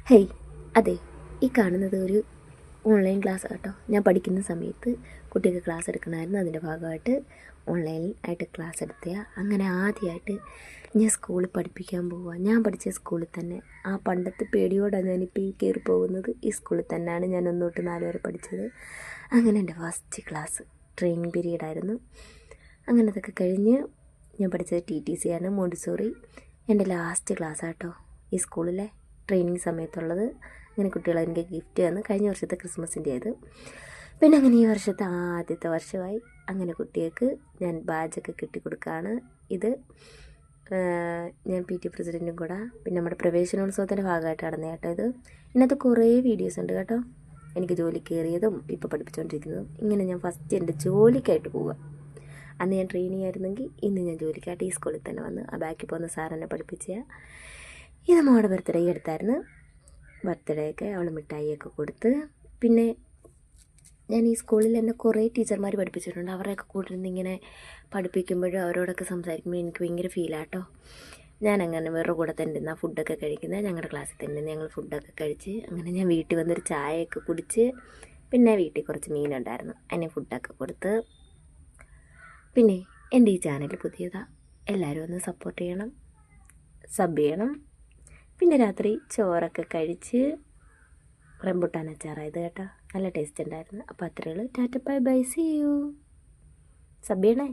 Hey, അതെ, ഈ കാണുന്നത് ഒരു ഓൺലൈൻ ക്ലാസ് കേട്ടോ. ഞാൻ പഠിക്കുന്ന സമയത്ത് കുട്ടികൾക്ക് ക്ലാസ് എടുക്കണമായിരുന്നു. അതിൻ്റെ ഭാഗമായിട്ട് ഓൺലൈനിൽ ആയിട്ട് ക്ലാസ് എടുത്തിയ അങ്ങനെ ആദ്യമായിട്ട് ഞാൻ സ്കൂളിൽ പഠിപ്പിക്കാൻ പോവുക. ഞാൻ പഠിച്ച സ്കൂളിൽ തന്നെ. ആ പണ്ടത്തെ പേടിയോടാണ് ഞാനിപ്പോൾ ഈ കയറി പോകുന്നത്. ഈ സ്കൂളിൽ തന്നെയാണ് ഞാൻ 1 തൊട്ട് 4 വരെ പഠിച്ചത്. അങ്ങനെ എൻ്റെ ഫസ്റ്റ് ക്ലാസ് ട്രെയിനിങ് പീരീഡ് ആയിരുന്നു. അങ്ങനെ അതൊക്കെ കഴിഞ്ഞ് ഞാൻ പഠിച്ചത് TTC ആണ്, മോണ്ടിസോറി. എൻ്റെ ലാസ്റ്റ് ക്ലാസ് കേട്ടോ ഈ സ്കൂളിലെ ട്രെയിനിങ് സമയത്തുള്ളത്. അങ്ങനെ കുട്ടികൾ എനിക്ക് ഗിഫ്റ്റ് തന്നു. കഴിഞ്ഞ വർഷത്തെ ക്രിസ്മസിൻ്റെ ആയത്. പിന്നെ അങ്ങനെ ഈ വർഷത്തെ ആദ്യത്തെ വർഷമായി. അങ്ങനെ കുട്ടികൾക്ക് ഞാൻ ബാഡ്ജൊക്കെ കെട്ടിക്കൊടുക്കുകയാണ്. ഇത് ഞാൻ PT പ്രസിഡൻറ്റും കൂടെ. പിന്നെ നമ്മുടെ പ്രവേശനോത്സവത്തിൻ്റെ ഭാഗമായിട്ട് നടന്ന കേട്ടോ ഇത്. ഇതിനകത്ത് കുറേ വീഡിയോസ് ഉണ്ട് കേട്ടോ. എനിക്ക് ജോലി കയറിയതും ഇപ്പോൾ പഠിപ്പിച്ചുകൊണ്ടിരിക്കുന്നതും. ഇങ്ങനെ ഞാൻ ഫസ്റ്റ് എൻ്റെ ജോലിക്കായിട്ട് പോവുക. അന്ന് ഞാൻ ട്രെയിനിങ് ആയിരുന്നെങ്കിൽ ഇന്ന് ഞാൻ ജോലിക്കായിട്ട് ഈ സ്കൂളിൽ തന്നെ വന്ന് ആ ബാക്കിൽ പോകുന്ന സാറെന്നെ പഠിപ്പിച്ച. ഇത് മോളുടെ ബർത്ത്ഡേ എടുത്തായിരുന്നു. ബർത്ത്ഡേയൊക്കെ അവൾ മിഠായിയൊക്കെ കൊടുത്ത്. പിന്നെ ഞാൻ ഈ സ്കൂളിൽ എന്നെ കുറേ ടീച്ചർമാർ പഠിപ്പിച്ചിട്ടുണ്ട്. അവരെയൊക്കെ കൂട്ടിരുന്ന് ഇങ്ങനെ പഠിപ്പിക്കുമ്പോഴും അവരോടൊക്കെ സംസാരിക്കുമ്പോൾ എനിക്ക് ഭയങ്കര ഫീലാട്ടോ. ഞാനങ്ങനെ വേറെ കൂടെ തന്നെ ഇരുന്നാൽ ഫുഡൊക്കെ കഴിക്കുന്നത്. ഞങ്ങളുടെ ക്ലാസ്സിൽ തന്നെ ഞങ്ങൾ ഫുഡൊക്കെ കഴിച്ച് അങ്ങനെ ഞാൻ വീട്ടിൽ വന്നൊരു ചായയൊക്കെ കുടിച്ച്. പിന്നെ വീട്ടിൽ കുറച്ച് മീനുണ്ടായിരുന്നു, അതിന് ഫുഡൊക്കെ കൊടുത്ത്. പിന്നെ എൻ്റെ ഈ ചാനൽ പുതിയതാണ്, എല്ലാവരും ഒന്ന് സപ്പോർട്ട് ചെയ്യണം, സബ് ചെയ്യണം. പിന്നെ രാത്രി ചോറൊക്കെ കഴിച്ച് റംബുട്ടാൻ അച്ചാറായത് കേട്ടോ. നല്ല ടേസ്റ്റ് ഉണ്ടായിരുന്നു. അപ്പോൾ അത്രയേ ഉള്ളൂ. Tata bye bye, see you. Sub ചെയ്യണേ.